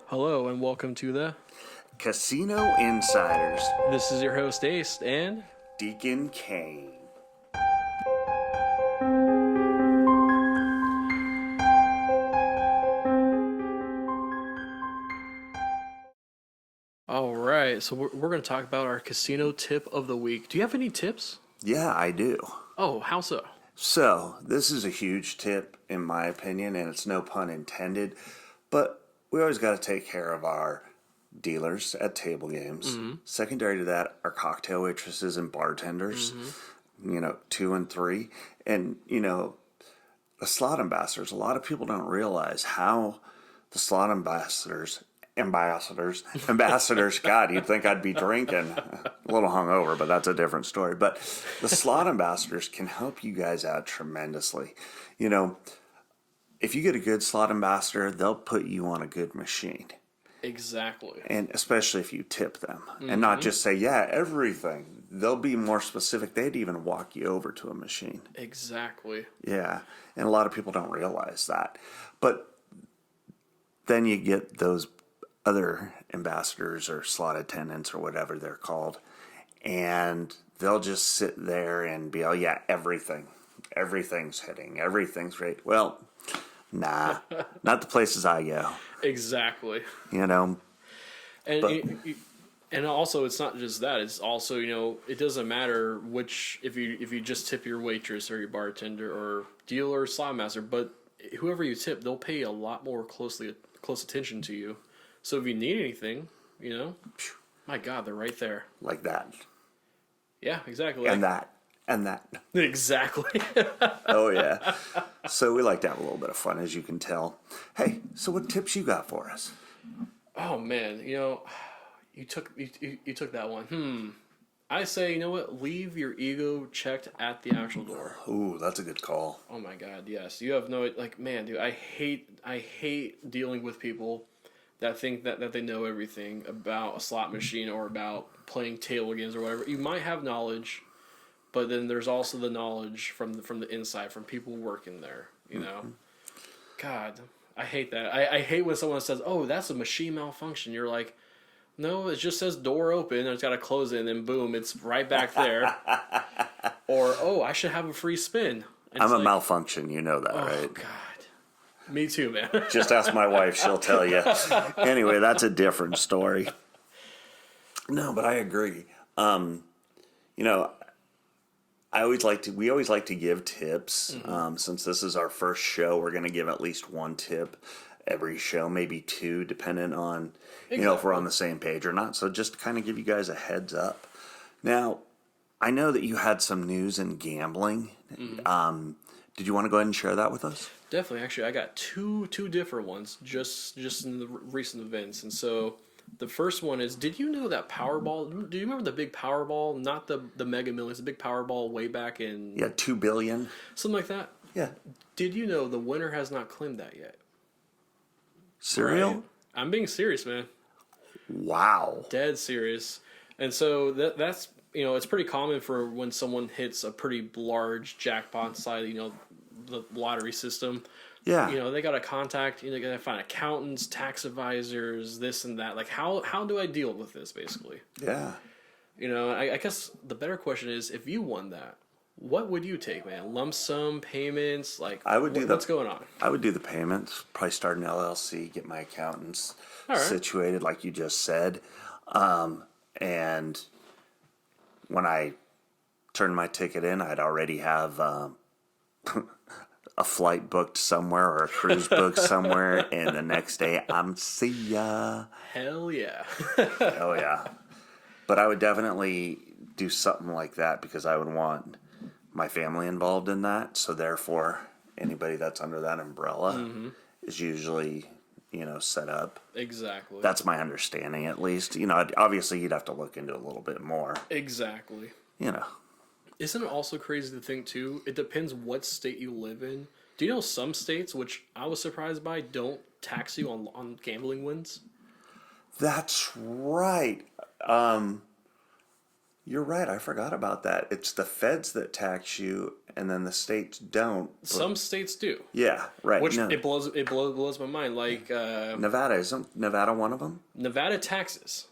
Hello and welcome to the. Casino Insiders, This is your host Ace and Deacon Kaine. all right. So we're going to talk about our casino tip of the week. Do you have any tips? Yeah, I do. Oh, how so? So, this is a huge tip, in my opinion, and it's no pun intended, but we always got to take care of our dealers at table games. Secondary to that, our cocktail waitresses and bartenders, 2 and 3. And, the slot ambassadors, a lot of people don't realize how the slot ambassadors, God, you'd think I'd be drinking. A little hungover, but that's a different story. But the slot ambassadors can help you guys out tremendously. If you get a good slot ambassador, they'll put you on a good machine. Exactly. And especially if you tip them and not just say, yeah, everything. They'll be more specific. They'd even walk you over to a machine. Exactly. Yeah. And a lot of people don't realize that. But then you get those other ambassadors or slot attendants or whatever they're called, and they'll just sit there and be, oh yeah, everything's hitting, everything's great. Well, nah, not the places I go. Exactly. And and also it's not just that. It's also it doesn't matter which if you just tip your waitress or your bartender or dealer or slot master, but whoever you tip, they'll pay a lot more close attention to you. So if you need anything, my God, they're right there. like that. Yeah, exactly. And that. Exactly. Oh, yeah. So we like to have a little bit of fun, as you can tell. Hey, so what tips you got for us? Oh, man. You took that one. I say, you know what? Leave your ego checked at the actual door. Ooh, that's a good call. Oh, my God, yes. You have no... man, dude, I hate dealing with people that think that they know everything about a slot machine or about playing table games or whatever. You might have knowledge, but then there's also the knowledge from the inside, from people working there, God, I hate that. I hate when someone says, oh, that's a machine malfunction. You're like, no, it just says door open, and it's got to close it, and then boom, it's right back there. Or, oh, I should have a free spin. And I'm a malfunction, you know that, right? Oh, God. Me too, man. Just ask my wife, she'll tell you. Anyway, that's a different story. No, but I agree. We always like to give tips. Since this is our first show, we're going to give at least one tip every show, maybe two, depending on, if we're on the same page or not. So just to kind of give you guys a heads up. Now, I know that you had some news in gambling. Did you want to go ahead and share that with us? Definitely. Actually, I got two different ones just in the recent events. And so the first one is, did you know that Powerball, do you remember the big Powerball, not the Mega Millions, the big Powerball way back in... Yeah, $2 billion. Something like that? Yeah. Did you know the winner has not claimed that yet? Cereal? Right? I'm being serious, man. Wow. Dead serious. And so that's, it's pretty common for when someone hits a pretty large jackpot side, the lottery system. Yeah. They got to contact, they got to find accountants, tax advisors, this and that. Like, how do I deal with this, basically? Yeah. I guess the better question is, if you won that, what would you take, man? Lump sum, payments? Like, what's going on? I would do the payments, probably start an LLC, get my accountants situated, like you just said. And when I turned my ticket in, I'd already have a flight booked somewhere or a cruise booked somewhere, and the next day I'm see ya. Hell yeah. Oh yeah. But I would definitely do something like that because I would want my family involved in that. So therefore, anybody that's under that umbrella is usually, set up. Exactly. That's my understanding, at least. Obviously you'd have to look into it a little bit more. Exactly. Isn't it also crazy to think, too, it depends what state you live in. Do you know some states, which I was surprised by, don't tax you on gambling wins? That's right. You're right. I forgot about that. It's the feds that tax you, and then the states don't. Some states do. Yeah, right. Which No. it blows my mind. Like Nevada, isn't Nevada one of them? Nevada taxes.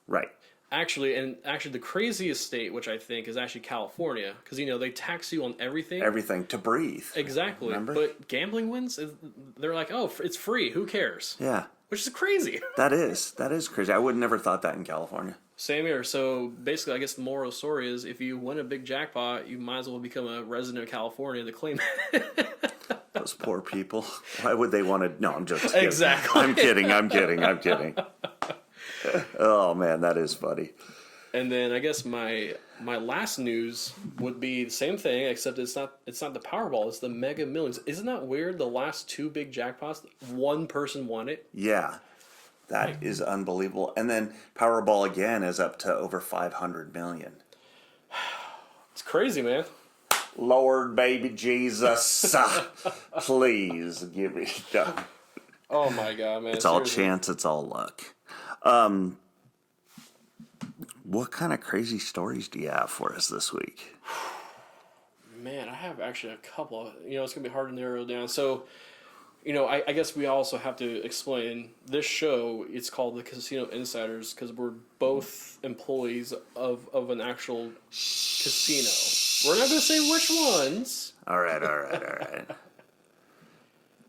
Right. Actually, the craziest state, which I think is actually California, because they tax you on everything. Everything to breathe. Exactly. Remember? But gambling wins. They're like, oh, it's free. Who cares? Yeah. Which is crazy. That is crazy. I would never thought that in California. Same here. So basically, I guess the moral story is if you win a big jackpot, you might as well become a resident of California to claim it. Those poor people. Why would they want to? No, I'm just kidding. Exactly. I'm kidding. Oh man, that is funny. And then I guess my last news would be the same thing, except it's not the Powerball, it's the Mega Millions. Isn't that weird? The last two big jackpots, one person won it. Yeah. That is unbelievable. And then Powerball again is up to over 500 million. It's crazy, man. Lord, baby Jesus, please give me. Oh my God, man! It's all chance. It's all luck. What kind of crazy stories do you have for us this week? Man, I have actually a couple. It's gonna be hard to narrow down. So, I guess we also have to explain this show. It's called the Casino Insiders because we're both employees of an actual casino. We're not gonna say which ones. All right.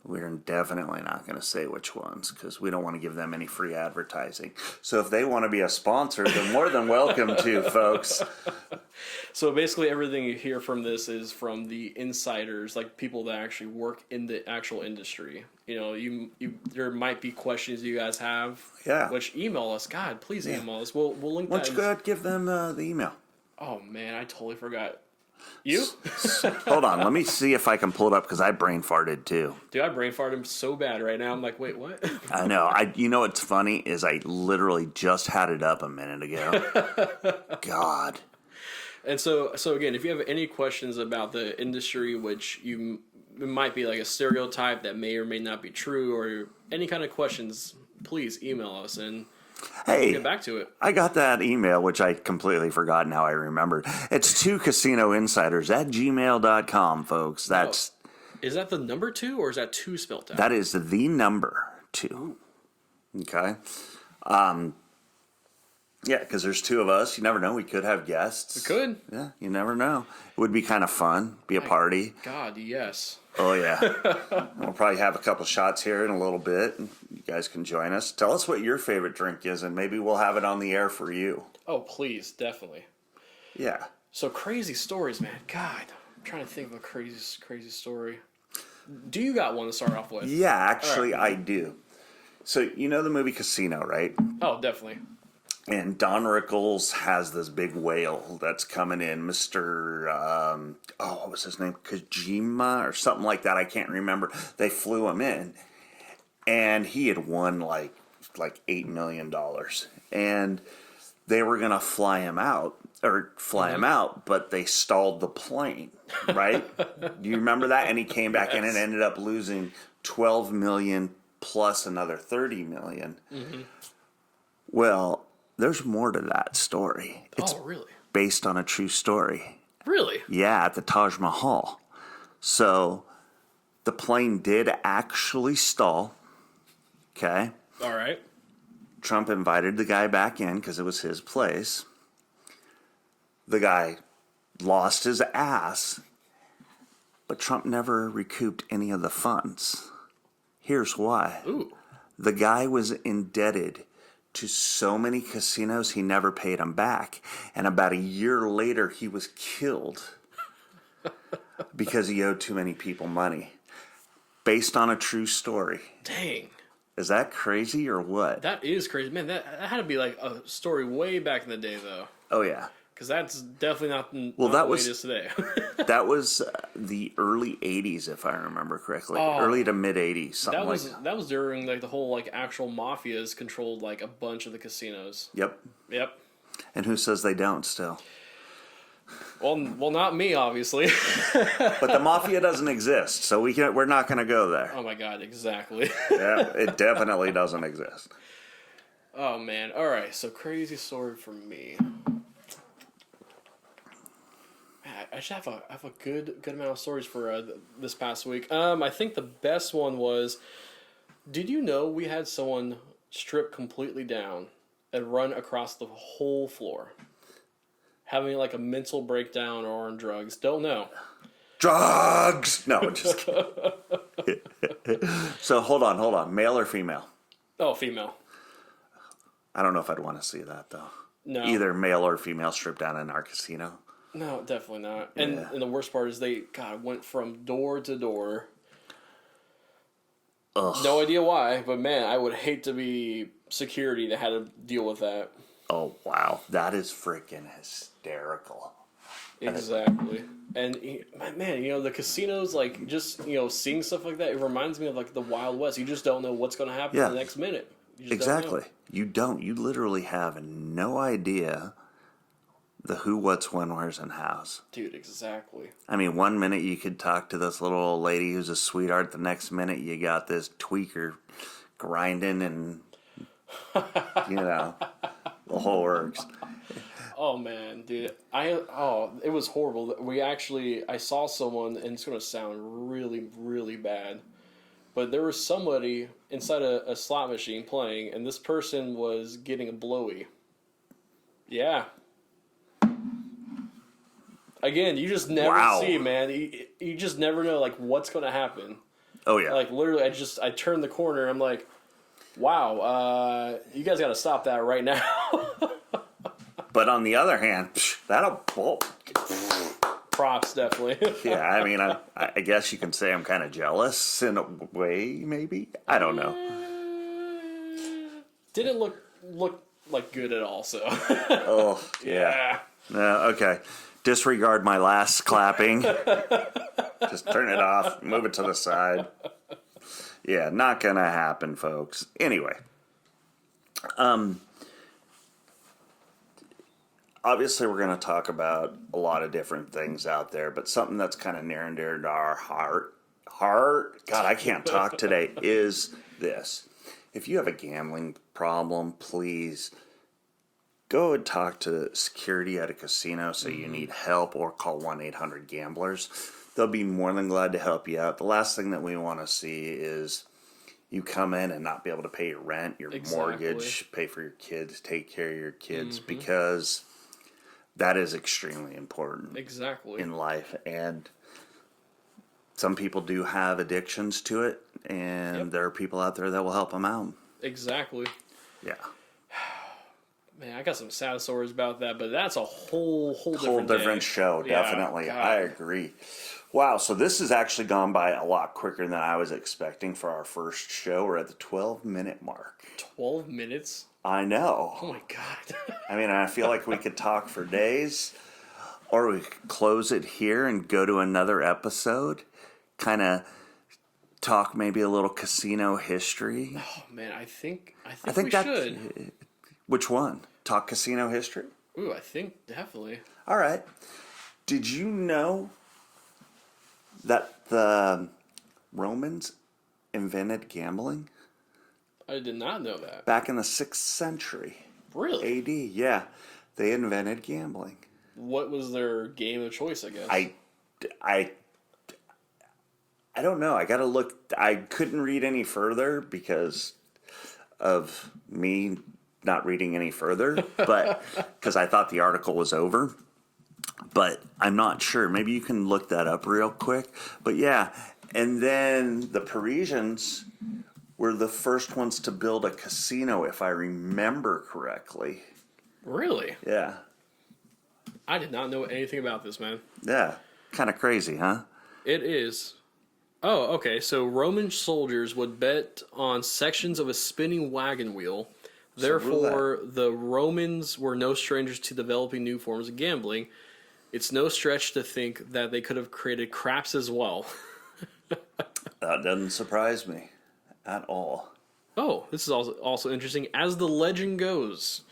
We're definitely not going to say which ones because we don't want to give them any free advertising. So if they want to be a sponsor, they're more than welcome to, folks. So basically everything you hear from this is from the insiders, like people that actually work in the actual industry. There might be questions you guys have. Yeah. Which email us. God, please email us. We'll link Why that. don't you go ahead and give them the email? Oh, man, I totally forgot. You? Hold on, let me see if I can pull it up because I brain farted too. Dude, I brain farted so bad right now. I'm like, wait, what? I know. You know what's funny is I literally just had it up a minute ago. God. And so again, if you have any questions about the industry, which it might be like a stereotype that may or may not be true, or any kind of questions, please email us and we'll get back to it. I got that email, which I completely forgot. Now I remembered. It's 2casinoinsiders@gmail.com, folks. That's Is that the number 2 or is that 2 spelled out? That is the number 2. Okay. Yeah, because there's 2 of us. You never know. We could have guests. We could. Yeah, you never know. It would be kind of fun. Be a party. God, yes. Oh, yeah. We'll probably have a couple shots here in a little bit. You guys can join us. Tell us what your favorite drink is, and maybe we'll have it on the air for you. Oh, please, definitely. Yeah. So crazy stories, man. God, I'm trying to think of a crazy story. Do you got one to start off with? Yeah, actually, I do. So, you know the movie Casino, right? Oh, definitely. And Don Rickles has this big whale that's coming in, Mr. What was his name? Kojima or something like that. I can't remember. They flew him in, and he had won like $8 million, and they were gonna fly him out, but they stalled the plane. Right? Do you remember that? And he came back in and ended up losing $12 million plus another $30 million. Mm-hmm. Well, there's more to that story. It's really? Based on a true story. Really? Yeah, at the Taj Mahal. So the plane did actually stall. Okay. All right. Trump invited the guy back in because it was his place. The guy lost his ass, but Trump never recouped any of the funds. Here's why. Ooh. The guy was indebted to so many casinos, he never paid them back. And about a year later, he was killed because he owed too many people money. Based on a true story. Dang. Is that crazy or what? That is crazy. Man, that had to be like a story way back in the day, though. Oh, yeah. Because that's definitely not the way it is today. That was the early 80s, if I remember correctly. Early to mid 80s, something like that. That was during like the whole like actual mafias controlled like a bunch of the casinos. Yep. And who says they don't still? Well, not me, obviously. But the mafia doesn't exist, so we're not going to go there. Oh my God, exactly. Yeah, it definitely doesn't exist. Oh man. All right, so crazy story for me. I should have a good amount of stories for this past week. I think the best one was, did you know we had someone strip completely down and run across the whole floor, having like a mental breakdown or on drugs? Don't know. Drugs. No, just kidding. So hold on. Male or female? Oh, female. I don't know if I'd want to see that though. No. Either male or female stripped down in our casino. No, definitely not. And the worst part is they went from door to door. Ugh. No idea why, but man, I would hate to be security that had to deal with that. Oh wow, that is freaking hysterical. Exactly. And man, the casinos, like, just seeing stuff like that, it reminds me of like the Wild West. You just don't know what's going to happen in the next minute. You just exactly. don't know. You don't. You literally have no idea the who, what's, when, where's, and how's. Dude, exactly. I mean, one minute you could talk to this little old lady who's a sweetheart. The next minute you got this tweaker grinding and, the whole works. Oh man, dude. It was horrible. I saw someone, and it's going to sound really, really bad, but there was somebody inside a slot machine playing, and this person was getting a blowy. Yeah. Again, you just never see, man. You just never know, like, what's going to happen. Oh, yeah. Like, literally, I turned the corner, and I'm like, wow, you guys got to stop that right now. But on the other hand, that'll... Props, definitely. Yeah, I mean, I guess you can say I'm kind of jealous in a way, maybe. I don't know. Didn't look like good at all, so. Oh, yeah. Okay. Disregard my last clapping. Just turn it off. Move it to the side. Yeah, not going to happen, folks. Anyway. Obviously, we're going to talk about a lot of different things out there, but something that's kind of near and dear to our heart, God, I can't talk today, is this. If you have a gambling problem, please go and talk to security at a casino so you need help, or call 1-800-GAMBLERS. They'll be more than glad to help you out. The last thing that we want to see is you come in and not be able to pay your rent, your mortgage, pay for your kids, take care of your kids, because that is extremely important in life. And some people do have addictions to it, and there are people out there that will help them out. Exactly. Yeah. Man, I got some sad stories about that, but that's a whole different show, definitely. Yeah, I agree. Wow, so this has actually gone by a lot quicker than I was expecting for our first show. We're at the 12-minute mark. 12 minutes? I know. Oh my God. I mean, I feel like we could talk for days, or we could close it here and go to another episode, kind of talk maybe a little casino history. Oh man, I think we should. Which one? Talk casino history? Ooh, I think definitely. All right. Did you know that the Romans invented gambling? I did not know that. Back in the 6th century. Really? AD, yeah. They invented gambling. What was their game of choice, I guess? I don't know. I got to look. I couldn't read any further because of me not reading any further, but because I thought the article was over. But I'm not sure. Maybe you can look that up real quick. But yeah, and then the Parisians were the first ones to build a casino, if I remember correctly. Really? Yeah. I did not know anything about this, man. Yeah. Kind of crazy, huh? It is. Oh, okay. So Roman soldiers would bet on sections of a spinning wagon wheel. Therefore, the Romans were no strangers to developing new forms of gambling. It's no stretch to think that they could have created craps as well. That doesn't surprise me at all. Oh, this is also interesting. As the legend goes,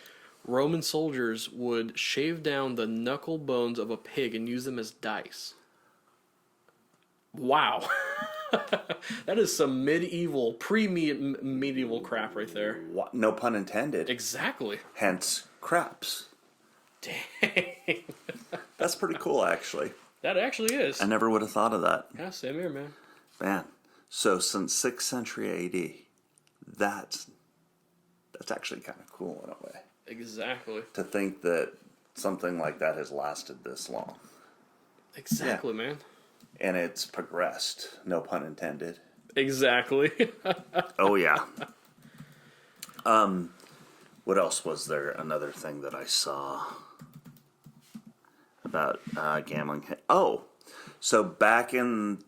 Roman soldiers would shave down the knuckle bones of a pig and use them as dice. Wow. That is some medieval, pre-medieval crap right there. What? No pun intended. Exactly. Hence, craps. Dang. That's pretty cool, actually. That actually is. I never would have thought of that. Yeah, same here, man. Man, so since 6th century AD, that's actually kind of cool in a way. Exactly. To think that something like that has lasted this long. Exactly, man. And it's progressed, no pun intended. Exactly. Oh, yeah. What else was there? Another thing that I saw about gambling. Oh, so back in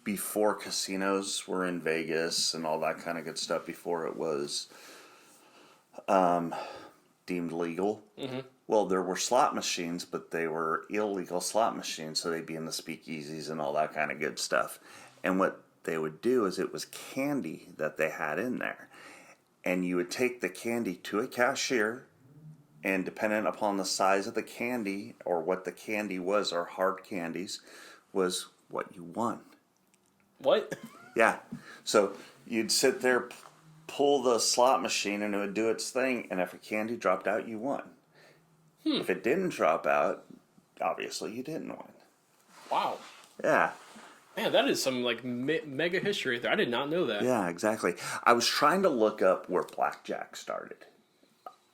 before casinos were in Vegas and all that kind of good stuff, before it was deemed legal. Mm-hmm. Well, there were slot machines, but they were illegal slot machines, so they'd be in the speakeasies and all that kind of good stuff. And what they would do is it was candy that they had in there. And you would take the candy to a cashier, and depending upon the size of the candy or what the candy was, or hard candies, was what you won. What? Yeah. So you'd sit there, pull the slot machine, and it would do its thing, and if a candy dropped out, you won. If it didn't drop out, obviously you didn't win. Wow. Yeah. Man, that is some like mega history right there. I did not know that. Yeah, exactly. I was trying to look up where blackjack started.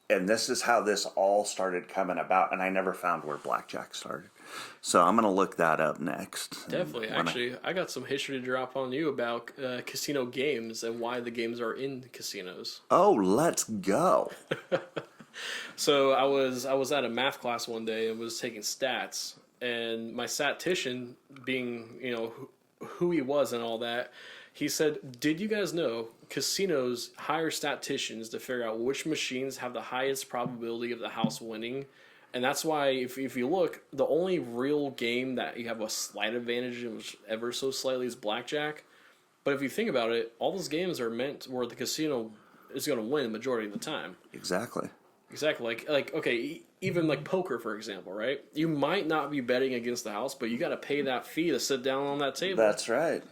And this is how this all started coming about, and I never found where blackjack started. So I'm going to look that up next. Definitely. Actually, I got some history to drop on you about casino games and why the games are in casinos. Oh, let's go. So I was at a math class one day and was taking stats, and my statistician, being who he was and all that, he said, "Did you guys know casinos hire statisticians to figure out which machines have the highest probability of the house winning?" And that's why, if you look, the only real game that you have a slight advantage in, which ever so slightly, is blackjack. But if you think about it, all those games are meant where the casino is going to win the majority of the time. Exactly. Exactly. Like okay, even like poker, for example, right? You might not be betting against the house, but you got to pay that fee to sit down on that table. That's right.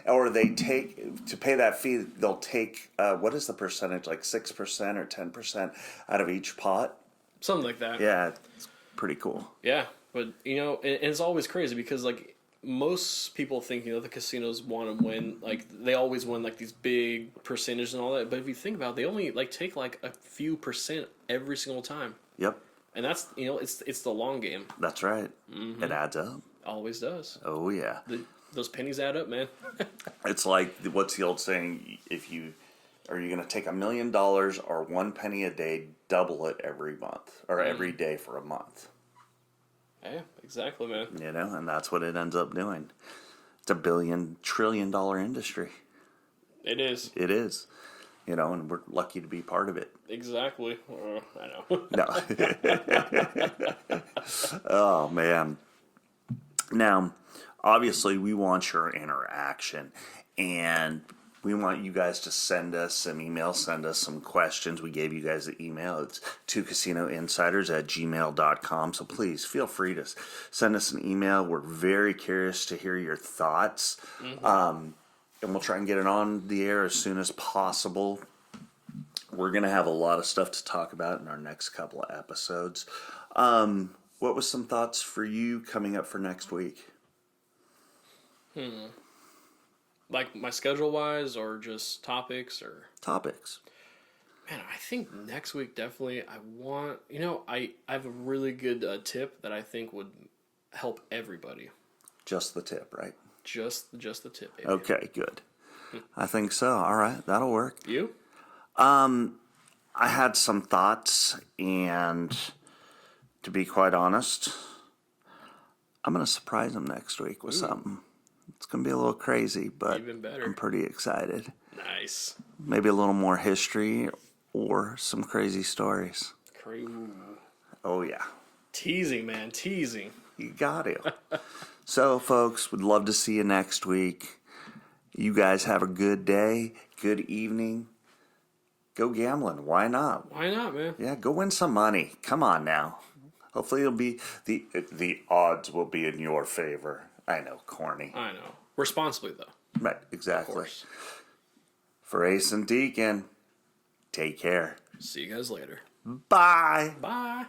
Or they take, to pay that fee, they'll take, what is the percentage, like 6% or 10% out of each pot? Something like that. Yeah, it's pretty cool. Yeah, but and it's always crazy because like most people think the casinos want to win, like they always win like these big percentages and all that. But if you think about it, they only like take like a few percent every single time. Yep. And that's it's the long game. That's right. Mm-hmm. It adds up. Always does. Oh yeah. Those pennies add up, man. It's like, what's the old saying? Are you going to take $1 million or 1 penny a day, double it every month or every day for a month? Yeah, exactly, man. And that's what it ends up doing. It's $1 billion, trillion industry. It is. It is. And we're lucky to be part of it. Exactly. I know. No. Oh, man. Now, obviously, we want your interaction, and we want you guys to send us some email, send us some questions. We gave you guys the email. It's 2casinoinsiders@gmail.com. So please feel free to send us an email. We're very curious to hear your thoughts. Mm-hmm. And we'll try and get it on the air as soon as possible. We're going to have a lot of stuff to talk about in our next couple of episodes. What was some thoughts for you coming up for next week? Like my schedule-wise, or just topics, or topics? Man, I think next week definitely. I want I have a really good tip that I think would help everybody. Just the tip, right? Just the tip, baby. Okay, good. I think so. All right, that'll work. You? I had some thoughts, and to be quite honest, I'm going to surprise them next week with something. It's going to be a little crazy, but even better. I'm pretty excited. Nice. Maybe a little more history or some crazy stories. Oh, yeah. Teasing, man. Teasing. You got to. So, folks, would love to see you next week. You guys have a good day, good evening. Go gambling. Why not? Why not, man? Yeah, go win some money. Come on now. Hopefully it'll be the odds will be in your favor. I know, corny. I know. Responsibly, though. Right, exactly. Of course. For Ace and Deacon, take care. See you guys later. Bye. Bye.